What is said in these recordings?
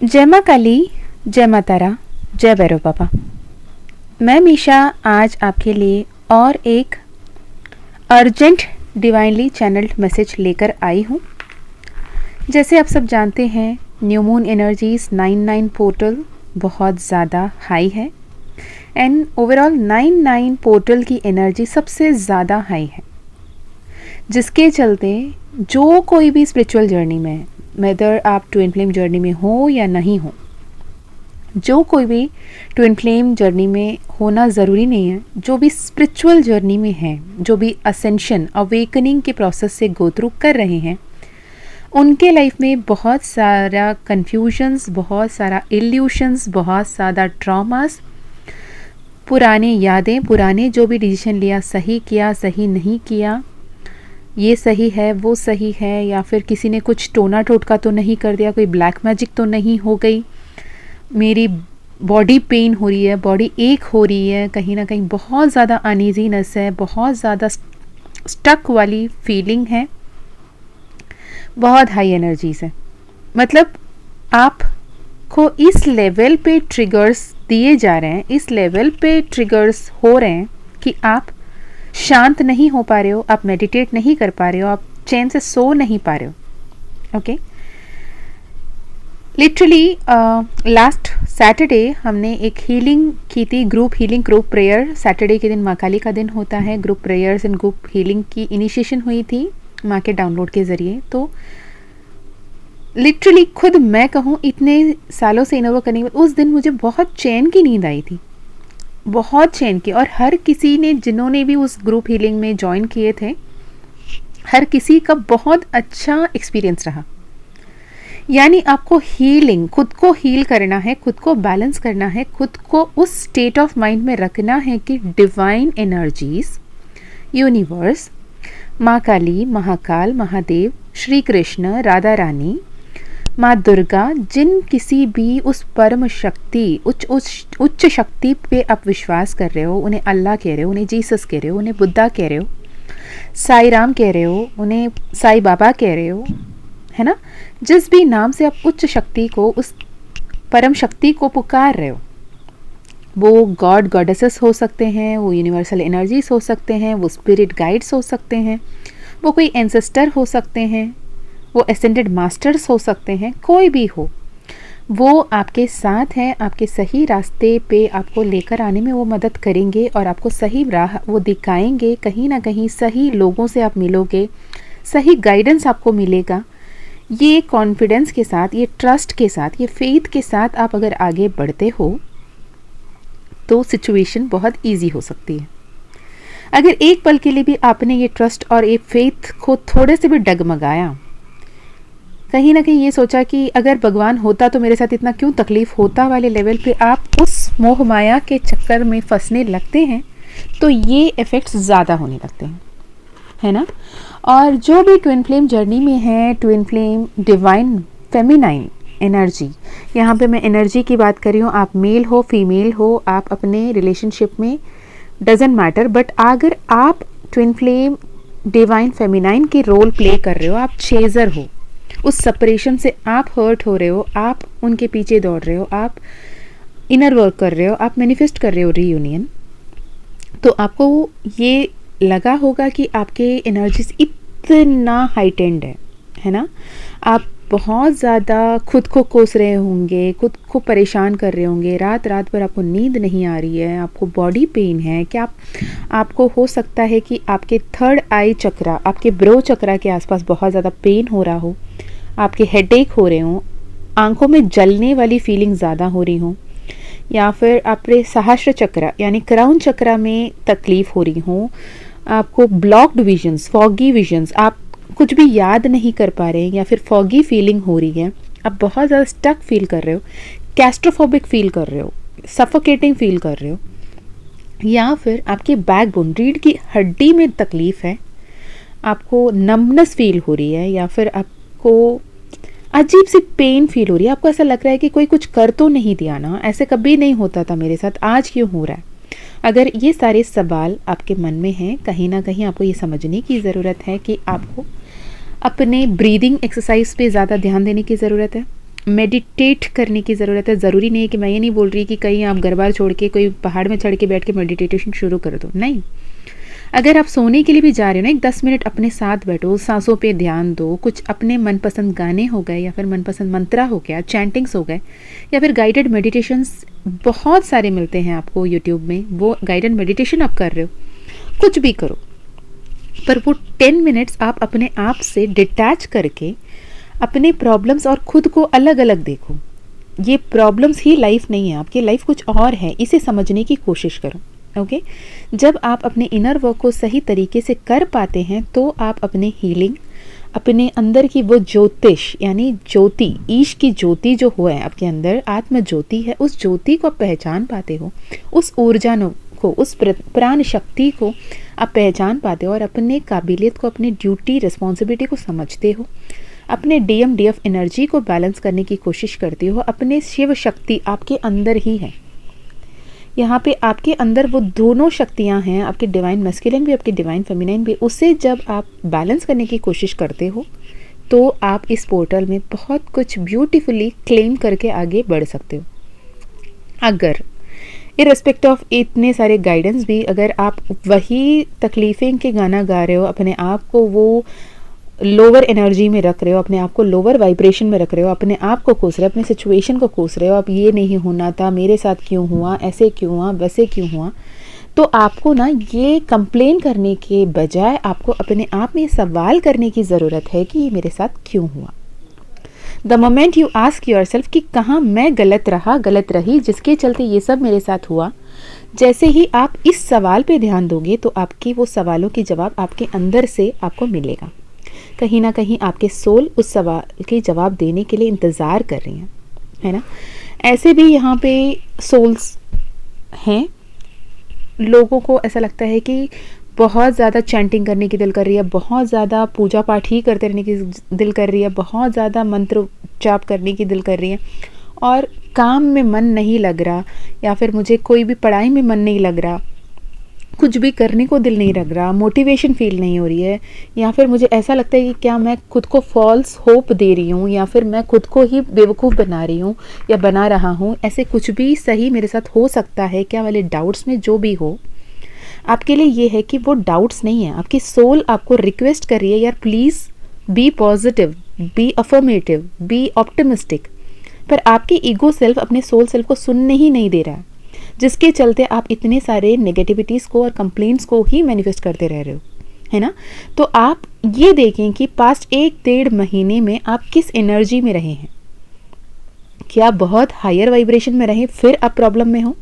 जय माँ काली, जय माँ तारा, जय भैरव बाबा। मैं मीशा आज आपके लिए और एक अर्जेंट डिवाइनली चैनल्ड मैसेज लेकर आई हूँ। जैसे आप सब जानते हैं, न्यू मून एनर्जीज 99 पोर्टल बहुत ज़्यादा हाई है एंड ओवरऑल 99 पोर्टल की एनर्जी सबसे ज़्यादा हाई है, जिसके चलते जो कोई भी स्पिरिचुअल जर्नी में, वेदर आप ट्विन फ्लेम जर्नी में हो या नहीं हो, जो कोई भी ट्विन फ्लेम जर्नी में होना ज़रूरी नहीं है, जो भी स्पिरिचुअल जर्नी में है, जो भी असेंशन अवेकनिंग के प्रोसेस से गो थ्रू कर रहे हैं, उनके लाइफ में बहुत सारा कन्फ्यूजन्स, बहुत सारा इल्यूशंस, बहुत ज़्यादा ट्रॉमास, पुराने यादें, पुराने जो भी डिसीजन लिया, सही किया, सही नहीं किया, ये सही है, वो सही है, या फिर किसी ने कुछ टोना टोटका तो नहीं कर दिया, कोई ब्लैक मैजिक तो नहीं हो गई, मेरी बॉडी पेन हो रही है, बॉडी एक हो रही है, कहीं ना कहीं बहुत ज़्यादा अनईजीनेस है, बहुत ज़्यादा स्टक वाली फीलिंग है, बहुत हाई एनर्जीज है। मतलब आपको इस लेवल पे ट्रिगर्स दिए जा रहे हैं, इस लेवल पे ट्रिगर्स हो रहे हैं कि आप शांत नहीं हो पा रहे हो, आप मेडिटेट नहीं कर पा रहे हो, आप चैन से सो नहीं पा रहे हो। ओके, लिटरली लास्ट सैटरडे हमने एक हीलिंग की थी, group healing, group prayer. Saturday के दिन माँ काली का दिन होता है, group prayers and group healing की इनिशिएशन हुई थी माँ के डाउनलोड के ज़रिए। तो लिटरली खुद मैं कहूँ, इतने सालों से इनोवा करने के बाद उस दिन मुझे बहुत चैन की नींद आई थी, बहुत चैन की। और हर किसी ने, जिन्होंने भी उस ग्रुप हीलिंग में ज्वाइन किए थे, हर किसी का बहुत अच्छा एक्सपीरियंस रहा। यानी आपको हीलिंग, खुद को हील करना है, खुद को बैलेंस करना है, खुद को उस स्टेट ऑफ माइंड में रखना है कि डिवाइन एनर्जीज, यूनिवर्स, माँ काली, महाकाल, महादेव, श्री कृष्ण, राधा रानी, माँ दुर्गा, जिन किसी भी उस परम शक्ति, उच्च शक्ति पे आप विश्वास कर रहे हो, उन्हें अल्लाह कह रहे हो, उन्हें जीसस कह रहे हो, उन्हें बुद्धा कह रहे हो, साई राम कह रहे हो, उन्हें साई बाबा कह रहे हो, है ना, जिस भी नाम से आप उच्च शक्ति को, उस परम शक्ति को पुकार रहे हो, वो गॉड गॉडेसेस हो सकते हैं, वो यूनिवर्सल एनर्जीज हो सकते हैं, वो स्पिरिट गाइड्स हो सकते हैं, वो कोई एंसेस्टर हो सकते हैं, वो एसेंडेड मास्टर्स हो सकते हैं, कोई भी हो, वो आपके साथ हैं, आपके सही रास्ते पे आपको लेकर आने में वो मदद करेंगे और आपको सही राह वो दिखाएंगे। कहीं ना कहीं सही लोगों से आप मिलोगे, सही गाइडेंस आपको मिलेगा। ये कॉन्फिडेंस के साथ, ये ट्रस्ट के साथ, ये फेथ के साथ आप अगर आगे बढ़ते हो तो सिचुएशन बहुत ईजी हो सकती है। अगर एक पल के लिए भी आपने ये ट्रस्ट और ये फेथ को थोड़े से भी डगमगाया, कहीं ना कहीं ये सोचा कि अगर भगवान होता तो मेरे साथ इतना क्यों तकलीफ होता वाले लेवल पे आप उस मोह माया के चक्कर में फंसने लगते हैं, तो ये इफ़ेक्ट्स ज़्यादा होने लगते हैं, है ना। और जो भी ट्विन फ्लेम जर्नी में है, twin flame divine feminine energy, यहाँ पे मैं एनर्जी की बात कर रही हूँ, आप मेल हो, फीमेल हो, आप अपने रिलेशनशिप में, डजेंट मैटर, बट अगर आप ट्विन फ्लेम डिवाइन फेमिनाइन के रोल प्ले कर रहे हो, आप चेजर हो, उस सेपरेशन से आप हर्ट हो रहे हो, आप उनके पीछे दौड़ रहे हो, आप इनर वर्क कर रहे हो, आप मैनिफेस्ट कर रहे हो रीयूनियन, तो आपको ये लगा होगा कि आपके एनर्जीज इतना हाइटेंड है ना। आप बहुत ज़्यादा खुद को कोस रहे होंगे, खुद को परेशान कर रहे होंगे, रात रात भर आपको नींद नहीं आ रही है, आपको बॉडी पेन है, क्या आपको हो सकता है कि आपके थर्ड आई चक्रा, आपके ब्रो चक्रा के आसपास बहुत ज़्यादा पेन हो रहा हो, आपके हेडेक हो रहे हों, आंखों में जलने वाली फीलिंग ज़्यादा हो रही हो, या फिर आपके सहस्त्र चक्रा यानी क्राउन चक्रा में तकलीफ हो रही हो, आपको ब्लॉक्ड विजन्स, फॉगी विजन्स, आप कुछ भी याद नहीं कर पा रहे हैं, या फिर फॉगी फीलिंग हो रही है, आप बहुत ज़्यादा स्टक फील कर रहे हो, कैस्ट्रोफोबिक फील कर रहे हो, सफोकेटिंग फील कर रहे हो, या फिर आपके बैकबोन, रीढ़ की हड्डी में तकलीफ है, आपको नम्बनेस फील हो रही है, या फिर आपको अजीब सी पेन फील हो रही है, आपको ऐसा लग रहा है कि कोई कुछ कर तो नहीं दिया ना, ऐसे कभी नहीं होता था मेरे साथ, आज क्यों हो रहा है। अगर ये सारे सवाल आपके मन में हैं, कहीं ना कहीं आपको ये समझने की ज़रूरत है कि आपको अपने ब्रीदिंग एक्सरसाइज पे ज़्यादा ध्यान देने की ज़रूरत है, मेडिटेट करने की ज़रूरत है। ज़रूरी नहीं है कि मैं ये नहीं बोल रही कि कहीं आप घर बार छोड़ के कोई पहाड़ में चढ़ के बैठ के मेडिटेशन शुरू कर दो, नहीं। अगर आप सोने के लिए भी जा रहे हो ना, एक 10 मिनट अपने साथ बैठो, सांसों पे ध्यान दो, कुछ अपने मनपसंद गाने हो गए या फिर मनपसंद मंत्रा हो गया, चैंटिंग्स हो गए, या फिर गाइडेड मेडिटेशंस बहुत सारे मिलते हैं आपको यूट्यूब में, वो गाइडेड मेडिटेशन आप कर रहे हो, कुछ भी करो, पर वो 10 मिनट्स आप अपने आप से डिटैच करके अपने प्रॉब्लम्स और खुद को अलग अलग देखो। ये प्रॉब्लम्स ही लाइफ नहीं है, आपकी लाइफ कुछ और है, इसे समझने की कोशिश करो। ओके, जब आप अपने इनर वर्क को सही तरीके से कर पाते हैं तो आप अपने हीलिंग, अपने अंदर की वो ज्योतिष यानी ज्योति, ईश की ज्योति जो हुआ है आपके अंदर, आत्म ज्योति है, उस ज्योति को आप पहचान पाते हो, उस ऊर्जा को, उस प्राण शक्ति को आप पहचान पाते हो और अपने काबिलियत को, अपनी ड्यूटी रिस्पॉन्सिबिलिटी को समझते हो, अपने DMDF एनर्जी को बैलेंस करने की कोशिश करते हो। अपने शिव शक्ति आपके अंदर ही है, यहाँ पे आपके अंदर वो दोनों शक्तियाँ हैं, आपके डिवाइन मैस्कुलिन भी, आपके डिवाइन फेमिनाइन भी, उसे जब आप बैलेंस करने की कोशिश करते हो तो आप इस पोर्टल में बहुत कुछ ब्यूटीफुली क्लेम करके आगे बढ़ सकते हो। अगर इर्रेस्पेक्ट ऑफ इतने सारे गाइडेंस भी, अगर आप वही तकलीफ़ें के गाना गा रहे हो, अपने आप को वो लोअर एनर्जी में रख रहे हो, अपने आप को लोअर वाइब्रेशन में रख रहे हो, अपने आप को कोस रहे हो, अपने सिचुएशन को कोस रहे हो, अब ये नहीं होना था, मेरे साथ क्यों हुआ, ऐसे क्यों हुआ, वैसे क्यों हुआ, तो आपको ना ये कंप्लेन करने के बजाय आपको अपने आप में सवाल करने की ज़रूरत है कि ये मेरे साथ क्यों हुआ। The moment you ask your self कि कहाँ मैं गलत रहा, गलत रही, जिसके चलते ये सब मेरे साथ हुआ, जैसे ही आप इस सवाल पे ध्यान दोगे तो आपकी वो सवालों के जवाब आपके अंदर से आपको मिलेगा। कहीं ना कहीं आपके सोल उस सवाल के जवाब देने के लिए इंतज़ार कर रही हैं, है ना। ऐसे भी यहाँ पे सोल्स हैं, लोगों को ऐसा लगता है कि बहुत ज़्यादा चैंटिंग करने की दिल कर रही है, बहुत ज़्यादा पूजा पाठ ही करते रहने की दिल कर रही है, बहुत ज़्यादा मंत्र जाप करने की दिल कर रही है, और काम में मन नहीं लग रहा, या फिर मुझे कोई भी पढ़ाई में मन नहीं लग रहा, कुछ भी करने को दिल नहीं लग रहा, मोटिवेशन फील नहीं हो रही है, या फिर मुझे ऐसा लगता है कि क्या मैं खुद को फॉल्स होप दे रही हूँ, या फिर मैं खुद को ही बेवकूफ़ बना रही हूँ या बना रहा हूँ, ऐसे कुछ भी सही मेरे साथ हो सकता है क्या वाले डाउट्स में जो भी हो, आपके लिए ये है कि वो डाउट्स नहीं है, आपकी सोल आपको रिक्वेस्ट कर रही है, यार please be positive, be affirmative, be optimistic, पर आपकी ईगो सेल्फ अपने सोल सेल्फ को सुनने ही नहीं दे रहा है, जिसके चलते आप इतने सारे नेगेटिविटीज़ को और कंप्लेंट्स को ही मैनिफेस्ट करते रह रहे हो, है ना। तो आप ये देखें कि पास्ट 1-1.5 महीने में आप किस एनर्जी में रहे हैं, क्या बहुत हायर वाइब्रेशन में रहे फिर आप प्रॉब्लम में हो,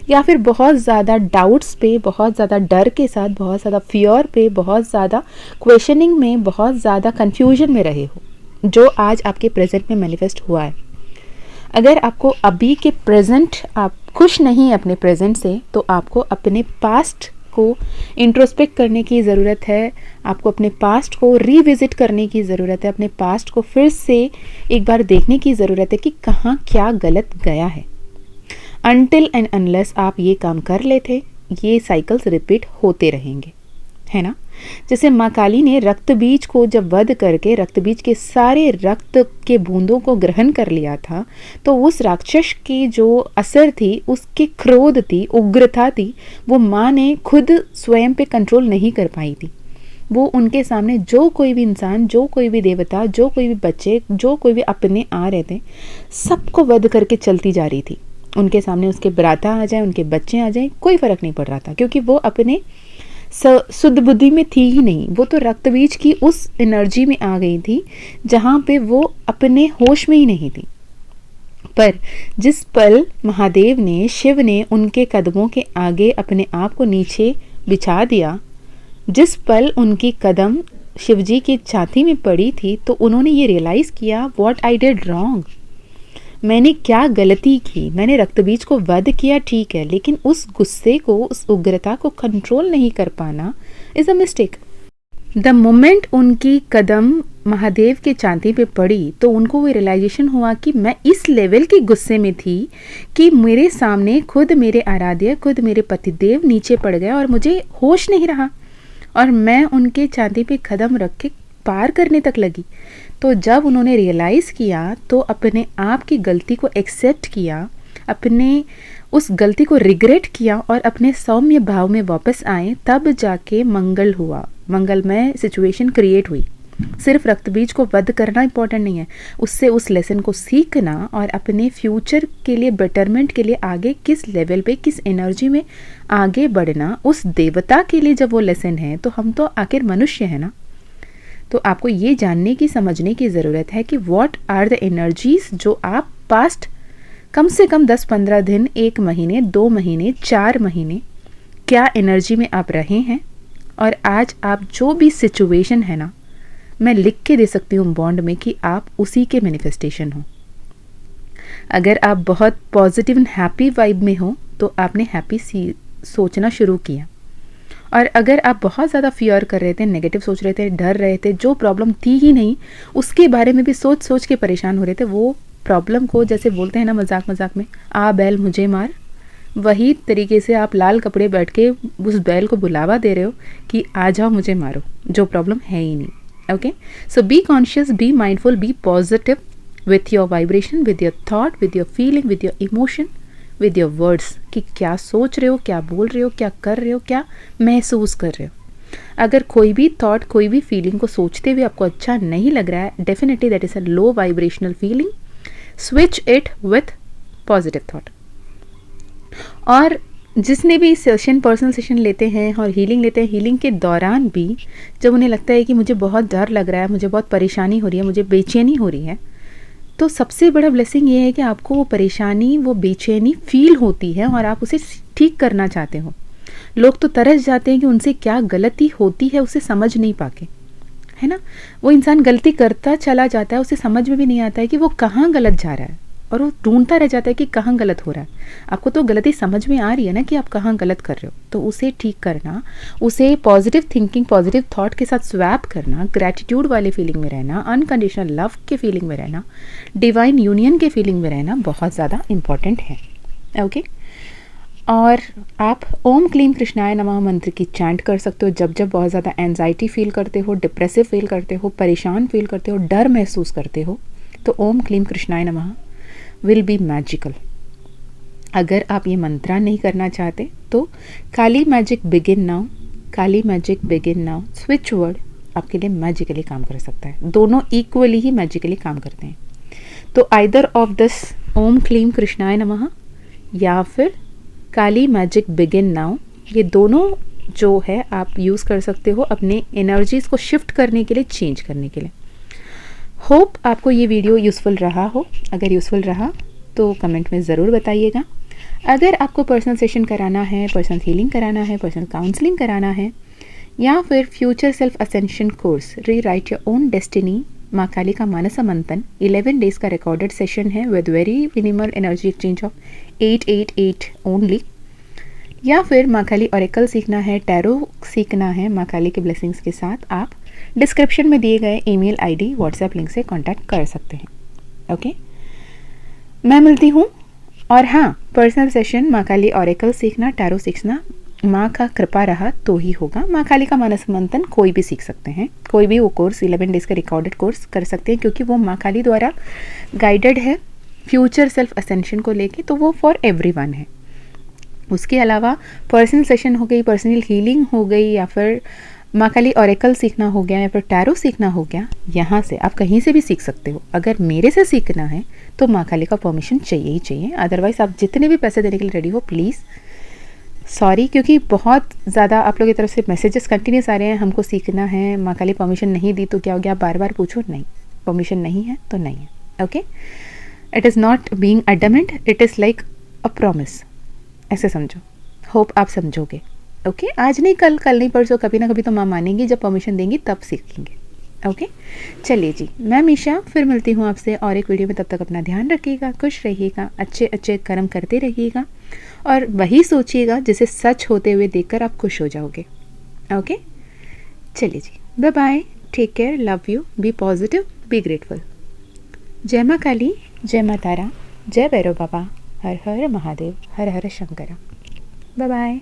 या फिर बहुत ज़्यादा डाउट्स पे, बहुत ज़्यादा डर के साथ, बहुत ज़्यादा फियर पे, बहुत ज़्यादा क्वेश्चनिंग में, बहुत ज़्यादा कंफ्यूजन में रहे हो, जो आज आपके प्रेजेंट में मैनिफेस्ट हुआ है। अगर आपको अभी के प्रेजेंट, आप खुश नहीं अपने प्रेजेंट से, तो आपको अपने पास्ट को इंट्रोस्पेक्ट करने की ज़रूरत है, आपको अपने पास्ट को रिविज़िट करने की ज़रूरत है, अपने पास्ट को फिर से एक बार देखने की ज़रूरत है कि कहाँ क्या गलत गया है। अनटिल एंड अनलेस आप ये काम कर लेते, ये साइकिल्स रिपीट होते रहेंगे, है ना। जैसे माँ काली ने रक्त बीज को जब वध करके रक्त बीज के सारे रक्त के बूंदों को ग्रहण कर लिया था, तो उस राक्षस की जो असर थी, उसकी क्रोध थी, उग्रता थी, वो माँ ने खुद स्वयं पे कंट्रोल नहीं कर पाई थी। वो उनके सामने जो कोई भी इंसान, जो कोई भी देवता, जो कोई भी बच्चे, जो कोई भी अपने आ रहे थे, सबको वध करके चलती जा रही थी। उनके सामने उसके भ्राता आ जाए, उनके बच्चे आ जाए, कोई फ़र्क नहीं पड़ रहा था, क्योंकि वो अपने शुद्ध बुद्धि में थी ही नहीं, वो तो रक्त बीज की उस एनर्जी में आ गई थी जहाँ पे वो अपने होश में ही नहीं थी। पर जिस पल महादेव ने, शिव ने उनके कदमों के आगे अपने आप को नीचे बिछा दिया, जिस पल उनकी कदम शिवजी की छाती में पड़ी थी, तो उन्होंने ये रियलाइज़ किया, व्हाट आई डिड रॉन्ग, मैंने क्या गलती की। मैंने रक्तबीज को वध किया, ठीक है, लेकिन उस गुस्से को, उस उग्रता को कंट्रोल नहीं कर पाना is a mistake. The moment उनकी कदम महादेव के छाती पे पड़ी, तो उनको वो रियलाइजेशन हुआ कि मैं इस लेवल के गुस्से में थी कि मेरे सामने खुद मेरे आराध्य, खुद मेरे पतिदेव नीचे पड़ गए और मुझे होश नहीं रहा, और मैं उनके छाती पे कदम रख के पार करने तक लगी। तो जब उन्होंने रियलाइज़ किया तो अपने आप की गलती को एक्सेप्ट किया, अपने उस गलती को रिग्रेट किया और अपने सौम्य भाव में वापस आए, तब जाके मंगल हुआ, मंगलमय सिचुएशन क्रिएट हुई। सिर्फ रक्त बीज को वध करना इंपॉर्टेंट नहीं है, उससे उस लेसन को सीखना और अपने फ्यूचर के लिए, बेटरमेंट के लिए आगे किस लेवल पे, किस एनर्जी में आगे बढ़ना, उस देवता के लिए जब वो लेसन है, तो हम तो आखिर मनुष्य है ना। तो आपको ये जानने की, समझने की ज़रूरत है कि व्हाट आर द एनर्जीज जो आप पास्ट कम से कम 10-15 दिन, 1 महीने, 2 महीने, 4 महीने क्या एनर्जी में आप रहे हैं। और आज आप जो भी सिचुएशन है ना, मैं लिख के दे सकती हूँ बॉन्ड में कि आप उसी के मैनिफेस्टेशन हो। अगर आप बहुत पॉजिटिव एंड हैप्पी वाइब में हो तो आपने हैप्पी सोचना शुरू किया, और अगर आप बहुत ज़्यादा फियर कर रहे थे, नेगेटिव सोच रहे थे, डर रहे थे, जो प्रॉब्लम थी ही नहीं उसके बारे में भी सोच सोच के परेशान हो रहे थे, वो प्रॉब्लम को, जैसे बोलते हैं ना मजाक मजाक में, आ बैल मुझे मार, वही तरीके से आप लाल कपड़े बैठ के उस बैल को बुलावा दे रहे हो कि आ जाओ मुझे मारो, जो प्रॉब्लम है ही नहीं। Okay, so be conscious, be mindful, be positive with your vibration, with your thought, with your feeling, with your emotion, with your words, कि क्या सोच रहे हो, क्या बोल रहे हो, क्या कर रहे हो, क्या महसूस कर रहे हो। अगर कोई भी थॉट, कोई भी फीलिंग को सोचते हुए आपको अच्छा नहीं लग रहा है, definitely that is a low vibrational feeling. Switch it with positive thought. और जिसने भी सेशन, पर्सनल सेशन लेते हैं और हीलिंग लेते हैं, हीलिंग के दौरान भी जब उन्हें लगता है कि मुझे बहुत डर लग रहा है, मुझे बहुत परेशानी हो रही है, मुझे बेचैनी हो रही है, तो सबसे बड़ा ब्लेसिंग ये है कि आपको वो परेशानी, वो बेचैनी फील होती है और आप उसे ठीक करना चाहते हो। लोग तो तरस जाते हैं कि उनसे क्या गलती होती है उसे समझ नहीं पाके, है ना। वो इंसान गलती करता चला जाता है, उसे समझ में भी नहीं आता है कि वो कहाँ गलत जा रहा है, और वो ढूंढता रह जाता है कि कहाँ गलत हो रहा है। आपको तो गलती समझ में आ रही है ना कि आप कहाँ गलत कर रहे हो, तो उसे ठीक करना, उसे पॉजिटिव थिंकिंग, पॉजिटिव थॉट के साथ स्वैप करना, ग्रैटिट्यूड वाले फीलिंग में रहना, अनकंडीशनल लव के फीलिंग में रहना, डिवाइन यूनियन के फीलिंग में रहना बहुत ज़्यादा इम्पॉर्टेंट है। ओके, और आप ओम क्लीम कृष्णाय नमः मंत्र की चैंट कर सकते हो जब जब बहुत ज़्यादा एंजाइटी फील करते हो, डिप्रेसिव फील करते हो, परेशान फील करते हो, डर महसूस करते हो, तो ओम क्लीम कृष्णाय नमः विल बी मैजिकल। अगर आप ये मंत्रा नहीं करना चाहते तो Kali magic begin now, Kali magic begin now switch word आपके लिए मैजिकली काम कर सकता है। दोनों इक्वली ही मैजिकली काम करते हैं। तो आइदर ऑफ दिस ओम क्लीम कृष्णाय नमः या फिर काली मैजिक बिगिन नाउ, ये दोनों जो है आप यूज़ कर सकते हो अपने एनर्जीज़ को शिफ्ट करने के लिए, चेंज करने के लिए। होप आपको ये वीडियो यूज़फुल रहा हो। अगर यूज़फुल रहा तो कमेंट में ज़रूर बताइएगा। अगर आपको पर्सनल सेशन कराना है, पर्सनल हीलिंग कराना है, पर्सनल काउंसलिंग कराना है, या फिर फ्यूचर सेल्फ असेंशन कोर्स री राइट योर ओन डेस्टिनी माँ काली का मानस मंथन 11 डेज़ का रिकॉर्डेड सेशन है with very minimal energy exchange of 888 only, या फिर माँ काली ऑरेकल सीखना है, टैरो सीखना है माँ काली के ब्लेसिंग्स के साथ, आप डिस्क्रिप्शन में दिए गए ईमेल आईडी, व्हाट्सएप लिंक से कांटेक्ट कर सकते हैं। ओके, मैं मिलती हूँ। और हाँ, पर्सनल सेशन माँ काली ऑरेकल सीखना, टैरो सीखना माँ का कृपा रहा तो ही होगा। माँ काली का मानस मंथन कोई भी सीख सकते हैं, कोई भी वो कोर्स 11 डेज़ का रिकॉर्डेड कोर्स कर सकते हैं, क्योंकि वो माँ काली द्वारा गाइडेड है फ्यूचर सेल्फ असेंशन को लेके, तो वो फॉर एवरीवन है। उसके अलावा पर्सनल सेशन हो गई, पर्सनल हीलिंग हो गई, या फिर माँ काली ऑरेकल सीखना हो गया, या फिर टैरो सीखना हो गया, यहाँ से आप कहीं से भी सीख सकते हो। अगर मेरे से सीखना है तो माँ काली का परमिशन चाहिए ही चाहिए, अदरवाइज़ आप जितने भी पैसे देने के लिए रेडी हो प्लीज़। सॉरी, क्योंकि बहुत ज़्यादा आप लोगों की तरफ से मैसेजेस कंटिन्यूस आ रहे हैं, हमको सीखना है, माँ काली परमिशन नहीं दी तो क्या हो गया, आप बार बार पूछो। नहीं, परमिशन नहीं है तो नहीं है। Okay, it is not being adamant, it is like a promise, ऐसे समझो। होप आप समझोगे। ओके, आज नहीं कल, कल नहीं परसों, कभी ना कभी तो माँ मानेंगी, जब परमिशन देंगी तब सीखेंगे। ओके, चलिए जी, मैं मीशा फिर मिलती हूँ आपसे और एक वीडियो में। तब तक अपना ध्यान रखिएगा, खुश रहिएगा, अच्छे अच्छे कर्म करते रहिएगा, और वही सोचिएगा जिसे सच होते हुए देखकर आप खुश हो जाओगे। ओके, चलिए जी, bye bye, take care, love you, be positive, be grateful. जय माँ काली, जय माँ तारा, जय भैरव बाबा, हर हर महादेव, हर हर शंकरा। Bye bye.